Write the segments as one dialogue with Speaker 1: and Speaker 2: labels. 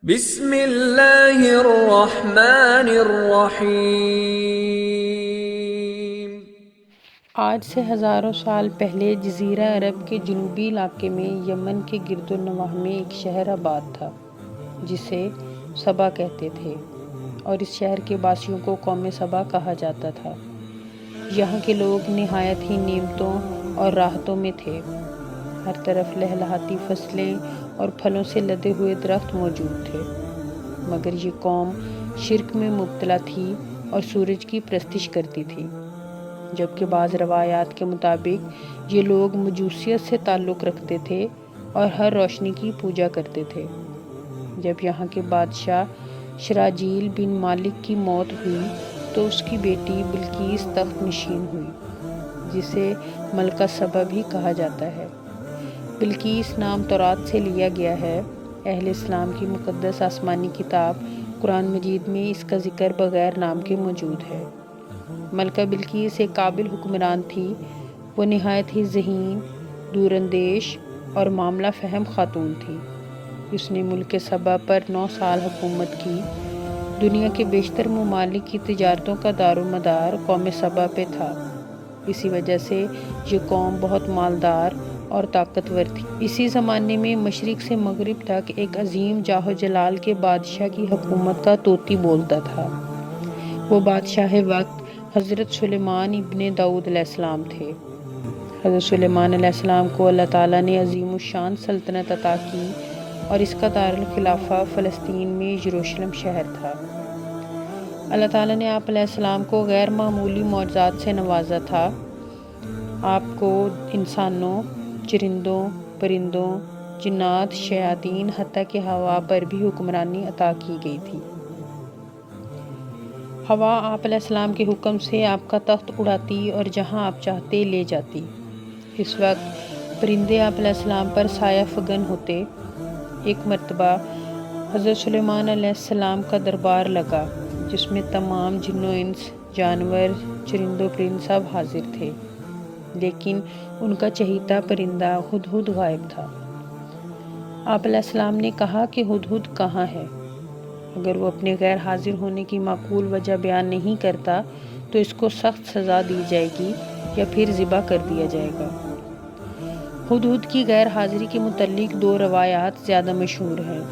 Speaker 1: بسم اللہ الرحمن الرحیم۔
Speaker 2: آج سے ہزاروں سال پہلے جزیرہ عرب کے جنوبی علاقے میں یمن کے گرد و نواح میں ایک شہر آباد تھا جسے سبا کہتے تھے، اور اس شہر کے باسیوں کو قوم سبا کہا جاتا تھا۔ یہاں کے لوگ نہایت ہی نعمتوں اور راحتوں میں تھے۔ ہر طرف لہلہاتی فصلیں اور پھلوں سے لدے ہوئے درخت موجود تھے، مگر یہ قوم شرک میں مبتلا تھی اور سورج کی پرستش کرتی تھی، جبکہ بعض روایات کے مطابق یہ لوگ مجوسیت سے تعلق رکھتے تھے اور ہر روشنی کی پوجا کرتے تھے۔ جب یہاں کے بادشاہ شراجیل بن مالک کی موت ہوئی تو اس کی بیٹی بلقیس تخت نشین ہوئی، جسے ملکہ سبا بھی کہا جاتا ہے۔ بلقیس نام تورات سے لیا گیا ہے۔ اہل اسلام کی مقدس آسمانی کتاب قرآن مجید میں اس کا ذکر بغیر نام کے موجود ہے۔ ملکہ بلقیس ایک قابل حکمران تھی۔ وہ نہایت ہی ذہین، دور اندیش اور معاملہ فہم خاتون تھی۔ اس نے ملک سبا پر 9 سال حکومت کی۔ دنیا کے بیشتر ممالک کی تجارتوں کا دار و مدار قوم سبا پہ تھا۔ اسی وجہ سے یہ قوم بہت مالدار اور طاقتور تھی۔ اسی زمانے میں مشرق سے مغرب تک ایک عظیم جاہ و جلال کے بادشاہ کی حکومت کا طوطی بولتا تھا۔ وہ بادشاہ وقت حضرت سلیمان ابن داؤد علیہ السلام تھے۔ حضرت سلیمان علیہ السلام کو اللہ تعالیٰ نے عظیم الشان سلطنت عطا کی اور اس کا دارالخلافہ فلسطین میں یروشلم شہر تھا۔ اللہ تعالیٰ نے آپ علیہ السلام کو غیر معمولی معجزات سے نوازا تھا۔ آپ کو انسانوں، چرندوں، پرندوں، جنات، شیاطین، حتیٰ کہ ہوا پر بھی حکمرانی عطا کی گئی تھی۔ ہوا آپ علیہ السلام کے حکم سے آپ کا تخت اڑاتی اور جہاں آپ چاہتے لے جاتی۔ اس وقت پرندے آپ علیہ السلام پر سایہ فگن ہوتے۔ ایک مرتبہ حضرت سلیمان علیہ السلام کا دربار لگا جس میں تمام جن و انس، جانور، چرند و پرند سب حاضر تھے، لیکن ان کا چہیتا پرندہ ہدہد غائب تھا۔ آپ علیہ السلام نے کہا کہ ہدہد کہاں ہے؟ اگر وہ اپنے غیر حاضر ہونے کی معقول وجہ بیان نہیں کرتا تو اس کو سخت سزا دی جائے گی یا پھر ذبح کر دیا جائے گا۔ ہدہد کی غیر حاضری کے متعلق 2 روایات زیادہ مشہور ہیں۔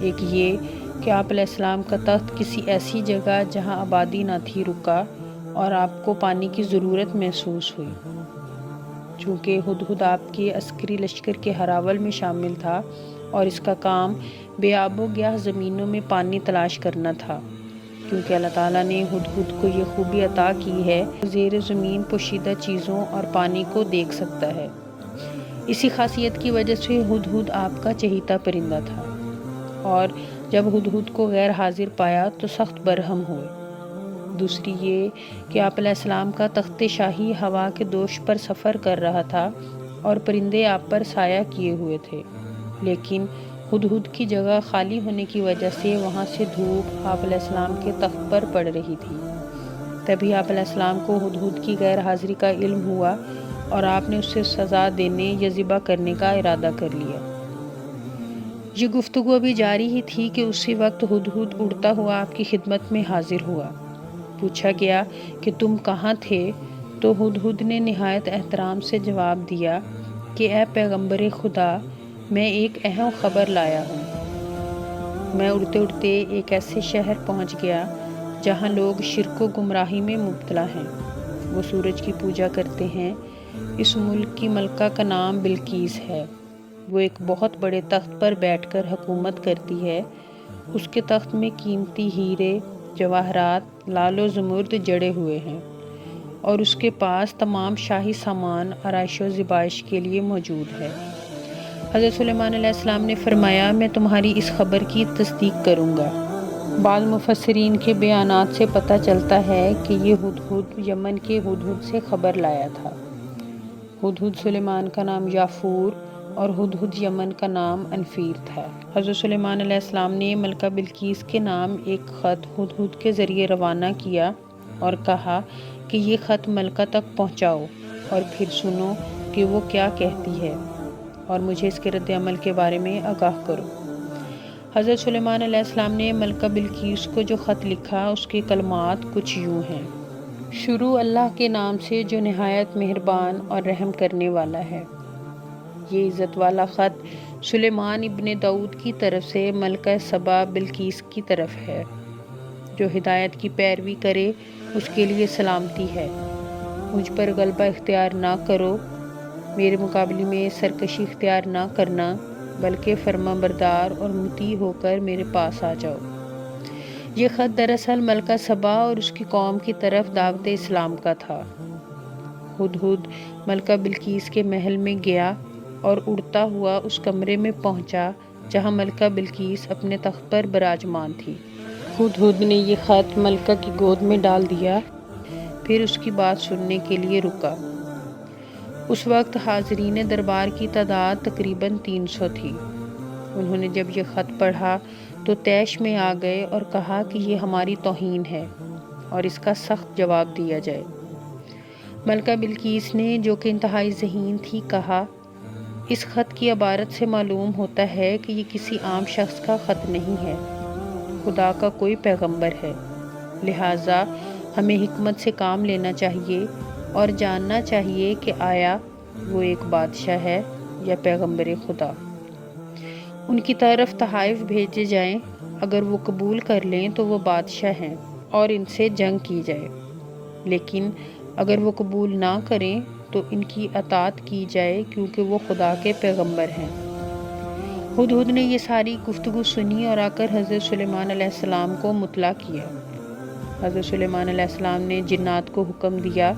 Speaker 2: ایک یہ کہ آپ علیہ السلام کا تخت کسی ایسی جگہ جہاں آبادی نہ تھی رکا اور آپ کو پانی کی ضرورت محسوس ہوئی۔ چونکہ ہدہد آپ کے عسکری لشکر کے ہراول میں شامل تھا اور اس کا کام بے آب و گیاہ زمینوں میں پانی تلاش کرنا تھا، کیونکہ اللہ تعالیٰ نے ہدہد کو یہ خوبی عطا کی ہے کہ زیر زمین پوشیدہ چیزوں اور پانی کو دیکھ سکتا ہے۔ اسی خاصیت کی وجہ سے ہدہد آپ کا چہیتا پرندہ تھا، اور جب ہدہد کو غیر حاضر پایا تو سخت برہم ہوئے۔ دوسری یہ کہ آپ علیہ السلام کا تخت شاہی ہوا کے دوش پر سفر کر رہا تھا اور پرندے آپ پر سایہ کیے ہوئے تھے، لیکن ہدہد کی جگہ خالی ہونے کی وجہ سے وہاں سے دھوپ آپ علیہ السلام کے تخت پر پڑ رہی تھی۔ تبھی آپ علیہ السلام کو ہدہد کی غیر حاضری کا علم ہوا اور آپ نے اسے سزا دینے یا ذبح کرنے کا ارادہ کر لیا۔ یہ گفتگو ابھی جاری ہی تھی کہ اسی وقت ہدہد اڑتا ہوا آپ کی خدمت میں حاضر ہوا۔ پوچھا گیا کہ تم کہاں تھے؟ تو ہدہد نے نہایت احترام سے جواب دیا کہ اے پیغمبر خدا، میں ایک اہم خبر لایا ہوں۔ میں اڑتے اڑتے ایک ایسے شہر پہنچ گیا جہاں لوگ شرک و گمراہی میں مبتلا ہیں۔ وہ سورج کی پوجا کرتے ہیں۔ اس ملک کی ملکہ کا نام بلقیس ہے۔ وہ ایک بہت بڑے تخت پر بیٹھ کر حکومت کرتی ہے۔ اس کے تخت میں قیمتی ہیرے، جواہرات، لال و زمرد جڑے ہوئے ہیں، اور اس کے پاس تمام شاہی سامان آرائش و زیبائش کے لیے موجود ہے۔ حضرت سلیمان علیہ السلام نے فرمایا، میں تمہاری اس خبر کی تصدیق کروں گا۔ بعض مفسرین کے بیانات سے پتہ چلتا ہے کہ یہ ہدہد یمن کے ہدہد سے خبر لایا تھا۔ ہدہد سلیمان کا نام یافور اور ہدہد یمن کا نام انفیر تھا۔ حضرت سلیمان علیہ السلام نے ملکہ بلقیس کے نام ایک خط ہدہد کے ذریعے روانہ کیا اور کہا کہ یہ خط ملکہ تک پہنچاؤ اور پھر سنو کہ وہ کیا کہتی ہے، اور مجھے اس کے رد عمل کے بارے میں آگاہ کرو۔ حضرت سلیمان علیہ السلام نے ملکہ بلقیس کو جو خط لکھا اس کے کلمات کچھ یوں ہیں: شروع اللہ کے نام سے جو نہایت مہربان اور رحم کرنے والا ہے۔ یہ عزت والا خط سلیمان ابن داؤد کی طرف سے ملکہ سبا بلقیس کی طرف ہے۔ جو ہدایت کی پیروی کرے اس کے لیے سلامتی ہے۔ مجھ پر غلبہ اختیار نہ کرو، میرے مقابلے میں سرکشی اختیار نہ کرنا، بلکہ فرما بردار اور مطیع ہو کر میرے پاس آ جاؤ۔ یہ خط دراصل ملکہ سبا اور اس کی قوم کی طرف دعوت اسلام کا تھا۔ ہدہد ملکہ بلقیس کے محل میں گیا اور اڑتا ہوا اس کمرے میں پہنچا جہاں ملکہ بلقیس اپنے تخت پر براجمان تھی۔ ہدہد نے یہ خط ملکہ کی گود میں ڈال دیا، پھر اس کی بات سننے کے لیے رکا۔ اس وقت حاضرین دربار کی تعداد تقریباً 300 تھی۔ انہوں نے جب یہ خط پڑھا تو طیش میں آ گئے اور کہا کہ یہ ہماری توہین ہے اور اس کا سخت جواب دیا جائے۔ ملکہ بلقیس نے، جو کہ انتہائی ذہین تھی، کہا، اس خط کی عبارت سے معلوم ہوتا ہے کہ یہ کسی عام شخص کا خط نہیں ہے، خدا کا کوئی پیغمبر ہے، لہٰذا ہمیں حکمت سے کام لینا چاہیے اور جاننا چاہیے کہ آیا وہ ایک بادشاہ ہے یا پیغمبر خدا۔ ان کی طرف تحائف بھیجے جائیں، اگر وہ قبول کر لیں تو وہ بادشاہ ہیں اور ان سے جنگ کی جائے، لیکن اگر وہ قبول نہ کریں تو ان کی اطاعت کی جائے کیونکہ وہ خدا کے پیغمبر ہیں۔ ہدہد نے یہ ساری گفتگو سنی اور آ کر حضرت سلیمان علیہ السلام کو مطلع کیا۔ حضرت سلیمان علیہ السلام نے جنات کو حکم دیا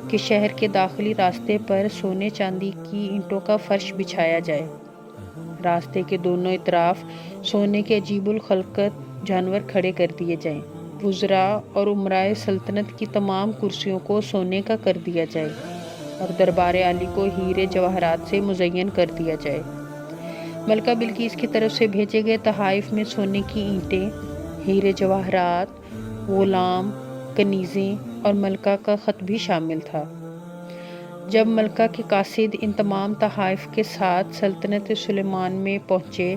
Speaker 2: کہ شہر کے داخلی راستے پر سونے چاندی کی اینٹوں کا فرش بچھایا جائے۔ راستے کے دونوں اطراف سونے کے عجیب الخلقت جانور کھڑے کر دیے جائیں۔ وزراء اور امرائے سلطنت کی تمام کرسیوں کو سونے کا کر دیا جائے اور دربار عالی کو ہیرے جواہرات سے مزین کر دیا جائے۔ ملکہ بلقیس کی طرف سے بھیجے گئے تحائف میں سونے کی اینٹیں، ہیرے جواہرات، غلام، کنیزیں اور ملکہ کا خط بھی شامل تھا۔ جب ملکہ کے قاصد ان تمام تحائف کے ساتھ سلطنت سلیمان میں پہنچے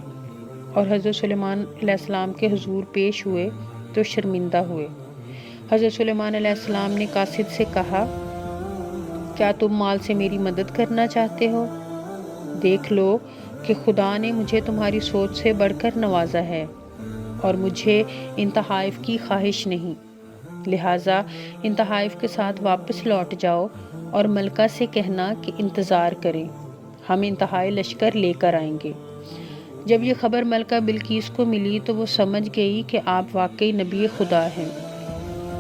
Speaker 2: اور حضرت سلیمان علیہ السلام کے حضور پیش ہوئے تو شرمندہ ہوئے۔ حضرت سلیمان علیہ السلام نے قاصد سے کہا، کیا تم مال سے میری مدد کرنا چاہتے ہو؟ دیکھ لو کہ خدا نے مجھے تمہاری سوچ سے بڑھ کر نوازا ہے اور مجھے ان تحائف کی خواہش نہیں، لہٰذا ان تحائف کے ساتھ واپس لوٹ جاؤ اور ملکہ سے کہنا کہ انتظار کریں، ہم انتہائی لشکر لے کر آئیں گے۔ جب یہ خبر ملکہ بلقیس کو ملی تو وہ سمجھ گئی کہ آپ واقعی نبی خدا ہیں۔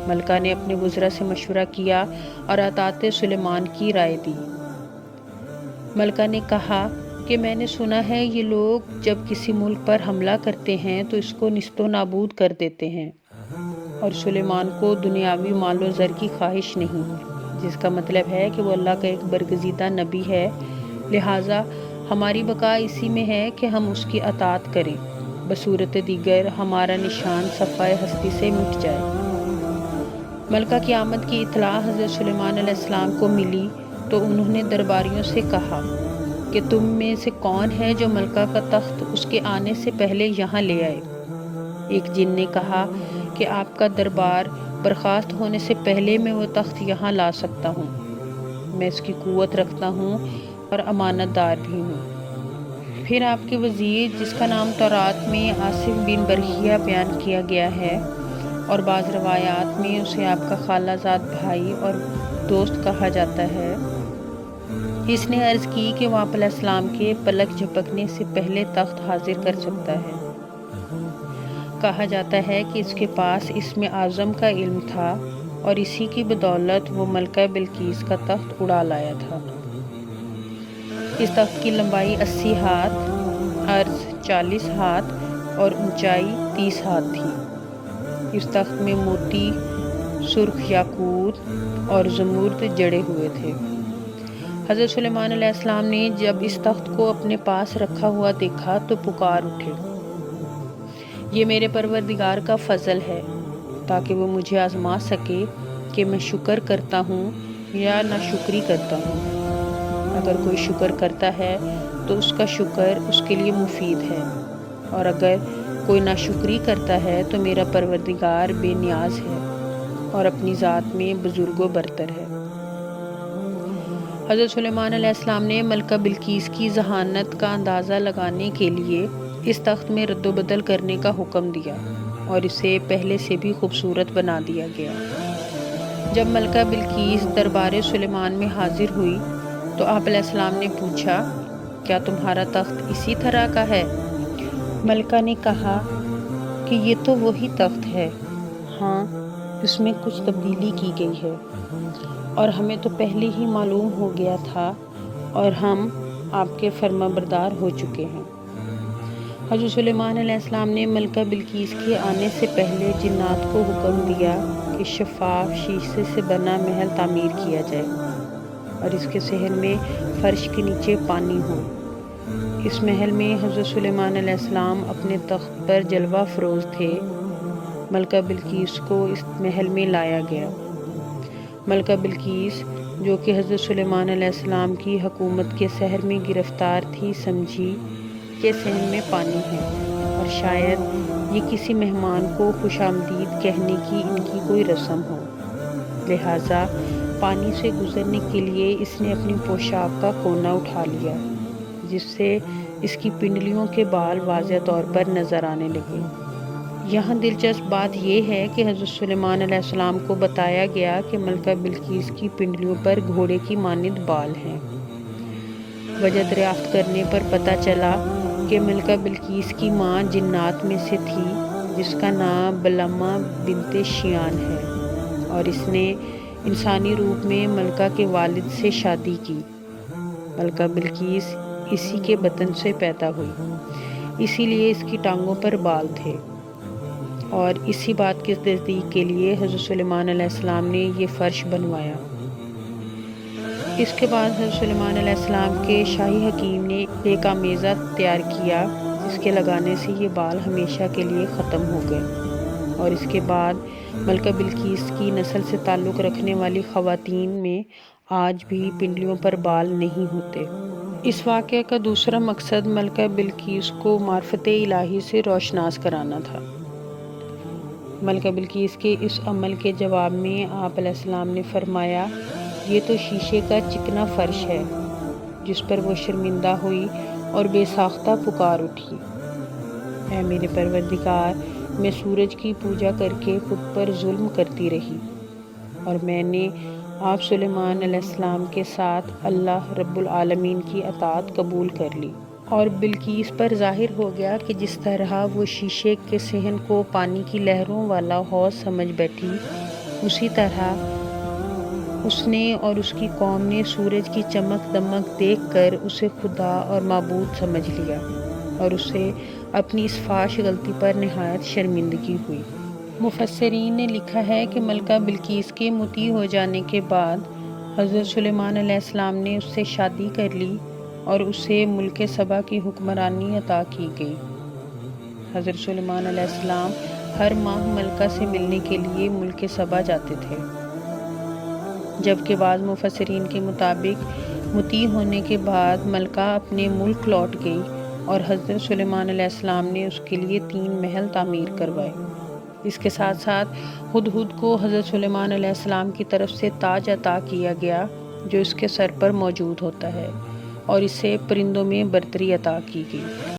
Speaker 2: ملکہ نے اپنے وزراء سے مشورہ کیا اور اطاعت سلیمان کی رائے دی۔ ملکہ نے کہا کہ میں نے سنا ہے یہ لوگ جب کسی ملک پر حملہ کرتے ہیں تو اس کو نیست و نابود کر دیتے ہیں، اور سلیمان کو دنیاوی مال و زر کی خواہش نہیں، جس کا مطلب ہے کہ وہ اللہ کا ایک برگزیدہ نبی ہے، لہٰذا ہماری بقا اسی میں ہے کہ ہم اس کی اطاعت کریں، بصورت دیگر ہمارا نشان صفحہ ہستی سے مٹ جائے۔ ملکہ کی آمد کی اطلاع حضرت سلیمان علیہ السلام کو ملی تو انہوں نے درباریوں سے کہا کہ تم میں سے کون ہے جو ملکہ کا تخت اس کے آنے سے پہلے یہاں لے آئے؟ ایک جن نے کہا کہ آپ کا دربار برخاست ہونے سے پہلے میں وہ تخت یہاں لا سکتا ہوں، میں اس کی قوت رکھتا ہوں اور امانت دار بھی ہوں۔ پھر آپ کے وزیر، جس کا نام تورات میں آصف بن برخیہ بیان کیا گیا ہے اور بعض روایات میں اسے آپ کا خالہ زاد بھائی اور دوست کہا جاتا ہے، اس نے عرض کی کہ وہ آپ علیہ السلام کے پلک جھپکنے سے پہلے تخت حاضر کر سکتا ہے۔ کہا جاتا ہے کہ اس کے پاس اسم اعظم کا علم تھا اور اسی کی بدولت وہ ملکہ بلقیس کا تخت اڑا لایا تھا۔ اس تخت کی لمبائی 80 ہاتھ، عرض 40 ہاتھ اور اونچائی 30 ہاتھ تھی۔ اس تخت میں موتی، سرخ یاقوت اور زمرد جڑے ہوئے تھے۔ حضرت سلیمان علیہ السلام نے جب اس تخت کو اپنے پاس رکھا ہوا دیکھا تو پکار اٹھے، یہ میرے پروردگار کا فضل ہے تاکہ وہ مجھے آزما سکے کہ میں شکر کرتا ہوں یا ناشکری کرتا ہوں۔ اگر کوئی شکر کرتا ہے تو اس کا شکر اس کے لیے مفید ہے، اور اگر کوئی ناشکری کرتا ہے تو میرا پروردگار بے نیاز ہے اور اپنی ذات میں بزرگ و برتر ہے۔ حضرت سلیمان علیہ السلام نے ملکہ بلقیس کی ذہانت کا اندازہ لگانے کے لیے اس تخت میں رد و بدل کرنے کا حکم دیا اور اسے پہلے سے بھی خوبصورت بنا دیا گیا۔ جب ملکہ بلقیس دربار سلیمان میں حاضر ہوئی تو آپ علیہ السلام نے پوچھا، کیا تمہارا تخت اسی طرح کا ہے؟ ملکہ نے کہا کہ یہ تو وہی تخت ہے، ہاں اس میں کچھ تبدیلی کی گئی ہے اور ہمیں تو پہلے ہی معلوم ہو گیا تھا اور ہم آپ کے فرما بردار ہو چکے ہیں۔ حضرت سلیمان علیہ السلام نے ملکہ بلقیس کے آنے سے پہلے جنات کو حکم دیا کہ شفاف شیشے سے بنا محل تعمیر کیا جائے اور اس کے صحن میں فرش کے نیچے پانی ہو۔ اس محل میں حضرت سلیمان علیہ السلام اپنے تخت پر جلوہ فروز تھے۔ ملکہ بلقیس کو اس محل میں لایا گیا۔ ملکہ بلقیس جو کہ حضرت سلیمان علیہ السلام کی حکومت کے سحر میں گرفتار تھی، سمجھی کہ صحن میں پانی ہے اور شاید یہ کسی مہمان کو خوش آمدید کہنے کی ان کی کوئی رسم ہو، لہٰذا پانی سے گزرنے کے لیے اس نے اپنی پوشاک کا کونا اٹھا لیا، جس سے اس کی پنڈلیوں کے بال واضح طور پر نظر آنے لگے۔ یہاں دلچسپ بات یہ ہے کہ حضرت سلیمان علیہ السلام کو بتایا گیا کہ ملکہ بلقیس کی پنڈلیوں پر گھوڑے کی مانند بال ہیں۔ وجہ دریافت کرنے پر پتہ چلا کہ ملکہ بلقیس کی ماں جنات میں سے تھی، جس کا نام بلعمہ بنت شیان ہے، اور اس نے انسانی روپ میں ملکہ کے والد سے شادی کی۔ ملکہ بلقیس اسی کے بطن سے پیدا ہوئی، اسی لیے اس کی ٹانگوں پر بال تھے، اور اسی بات کی تصدیق کے لیے حضرت سلیمان علیہ السلام نے یہ فرش بنوایا۔ اس کے بعد حضرت سلیمان علیہ السلام کے شاہی حکیم نے ایک آمیزہ تیار کیا جس کے لگانے سے یہ بال ہمیشہ کے لیے ختم ہو گئے، اور اس کے بعد ملکہ بلقیس کی نسل سے تعلق رکھنے والی خواتین میں آج بھی پنڈلیوں پر بال نہیں ہوتے۔ اس واقعے کا دوسرا مقصد ملکہ بلقیس کو معرفت الہی سے روشناس کرانا تھا۔ ملکہ بلقیس کے اس عمل کے جواب میں آپ علیہ السلام نے فرمایا، یہ تو شیشے کا چکنا فرش ہے، جس پر وہ شرمندہ ہوئی اور بے ساختہ پکار اٹھی، اے میرے پروردگار، میں سورج کی پوجا کر کے خود پر ظلم کرتی رہی اور میں نے آپ سلیمان علیہ السلام کے ساتھ اللہ رب العالمین کی اطاعت قبول کر لی، اور بلقیس پر ظاہر ہو گیا کہ جس طرح وہ شیشے کے صحن کو پانی کی لہروں والا حوض سمجھ بیٹھی، اسی طرح اس نے اور اس کی قوم نے سورج کی چمک دمک دیکھ کر اسے خدا اور معبود سمجھ لیا، اور اسے اپنی اس فاحش غلطی پر نہایت شرمندگی ہوئی۔ مفسرین نے لکھا ہے کہ ملکہ بلقیس کے مطیع ہو جانے کے بعد حضرت سلیمان علیہ السلام نے اس سے شادی کر لی اور اسے ملک سبا کی حکمرانی عطا کی گئی۔ حضرت سلیمان علیہ السلام ہر ماہ ملکہ سے ملنے کے لیے ملک سبا جاتے تھے، جبکہ بعض مفسرین کے مطابق مطیع ہونے کے بعد ملکہ اپنے ملک لوٹ گئی اور حضرت سلیمان علیہ السلام نے اس کے لیے 3 محل تعمیر کروائے۔ اس کے ساتھ ساتھ ہدہد کو حضرت سلیمان علیہ السلام کی طرف سے تاج عطا کیا گیا جو اس کے سر پر موجود ہوتا ہے، اور اسے پرندوں میں برتری عطا کی گئی۔